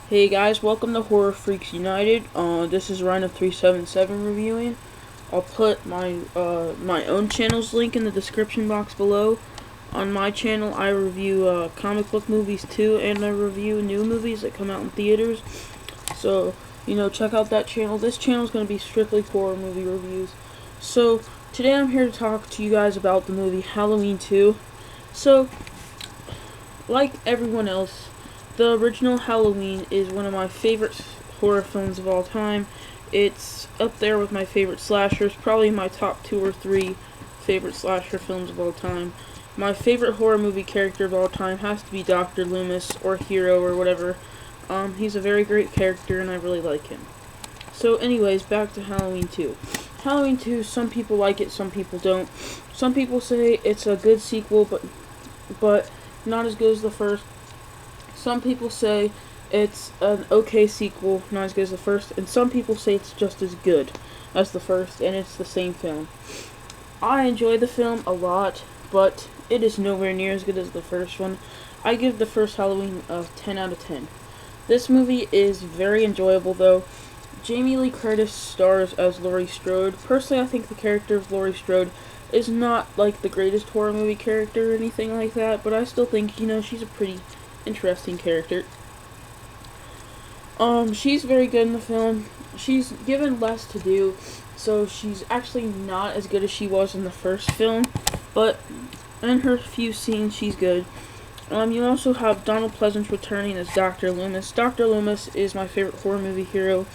Hey guys, welcome to Horror Freaks United. This is Rhino377 reviewing. I'll put my own channel's link in the description box below. On my channel, I review comic book movies too, and I review new movies that come out in theaters. So, check out that channel. This channel is going to be strictly horror movie reviews. So, today I'm here to talk to you guys about the movie Halloween 2. So, like everyone else, the original Halloween is one of my favorite horror films of all time. It's up there with my favorite slashers, probably my top 2 or 3 favorite slasher films of all time. My favorite horror movie character of all time has to be Dr. Loomis, or Hero, or whatever. He's a very great character, and I really like him. So anyways, back to Halloween 2. Halloween 2, some people like it, some people don't. Some people say it's a good sequel, but not as good as the first. Some people say it's an okay sequel, not as good as the first, and some people say it's just as good as the first, and it's the same film. I enjoy the film a lot, but it is nowhere near as good as the first one. I give the first Halloween a 10 out of 10. This movie is very enjoyable, though. Jamie Lee Curtis stars as Laurie Strode. Personally, I think the character of Laurie Strode is not like the greatest horror movie character or anything like that, but I still think, she's a pretty interesting character. She's very good in the film. She's given less to do, so she's actually not as good as she was in the first film, but in her few scenes, she's good. You also have Donald Pleasence returning as Dr. Loomis. Dr. Loomis is my favorite horror movie hero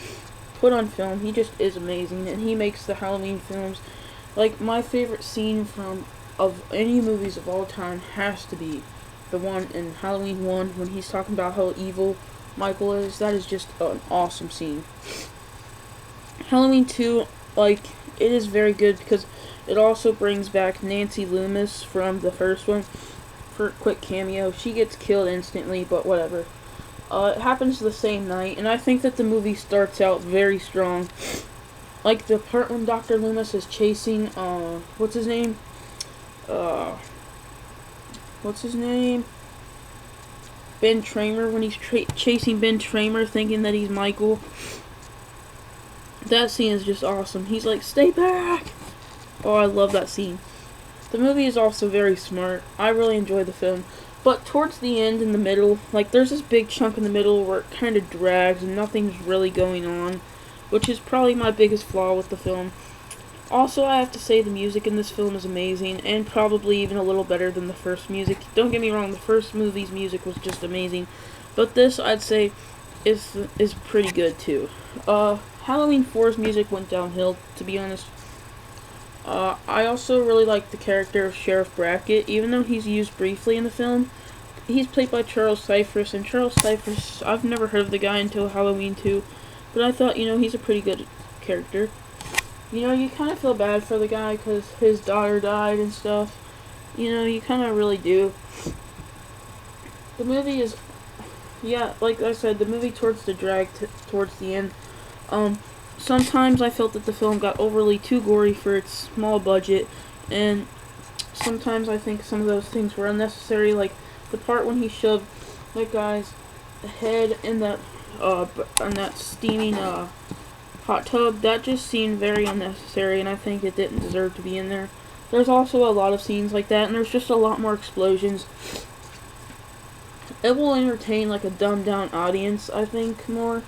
put on film. He just is amazing, and he makes the Halloween films. Like, my favorite scene of any movies of all time has to be the one in Halloween 1 when he's talking about how evil Michael is. That is just an awesome scene. Halloween 2, it is very good because it also brings back Nancy Loomis from the first one for a quick cameo. She gets killed instantly, but whatever. It happens the same night, and I think that the movie starts out very strong. Like the part when Dr. Loomis is chasing, what's his name? Ben Tramer, when he's chasing Ben Tramer thinking that he's Michael. That scene is just awesome. He's like, stay back! Oh, I love that scene. The movie is also very smart. I really enjoy the film. But towards the end, in the middle, there's this big chunk in the middle where it kind of drags and nothing's really going on, which is probably my biggest flaw with the film. Also, I have to say the music in this film is amazing, and probably even a little better than the first music. Don't get me wrong, the first movie's music was just amazing, but this, I'd say, is pretty good, too. Halloween 4's music went downhill, to be honest. I also really like the character of Sheriff Brackett, even though he's used briefly in the film. He's played by Charles Cyphers, and Charles Cyphers, I've never heard of the guy until Halloween 2, but I thought, he's a pretty good character. You kind of feel bad for the guy because his daughter died and stuff. You kind of really do. The movie is, like I said, the movie towards the end. Sometimes I felt that the film got overly too gory for its small budget, and sometimes I think some of those things were unnecessary, like the part when he shoved that guy's head in that steaming hot tub. That just seemed very unnecessary, and I think it didn't deserve to be in there. There's also a lot of scenes like that, and there's just a lot more explosions. It will entertain a dumbed down audience, I think, more,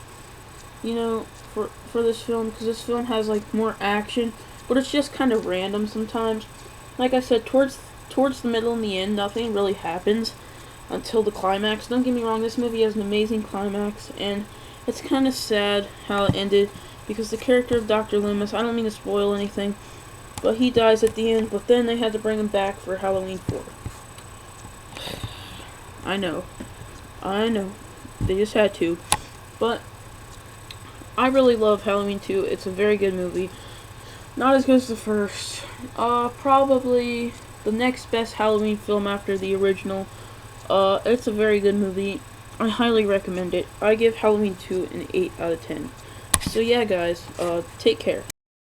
for this film, because this film has more action, but it's just kind of random sometimes. Like I said, towards the middle and the end, nothing really happens until the climax. Don't get me wrong, this movie has an amazing climax, and it's kind of sad how it ended, because the character of Dr. Loomis, I don't mean to spoil anything, but he dies at the end, but then they had to bring him back for Halloween 4. I know. They just had to. But I really love Halloween 2. It's a very good movie. Not as good as the first. Probably the next best Halloween film after the original. It's a very good movie. I highly recommend it. I give Halloween 2 an 8 out of 10. So yeah, guys, take care.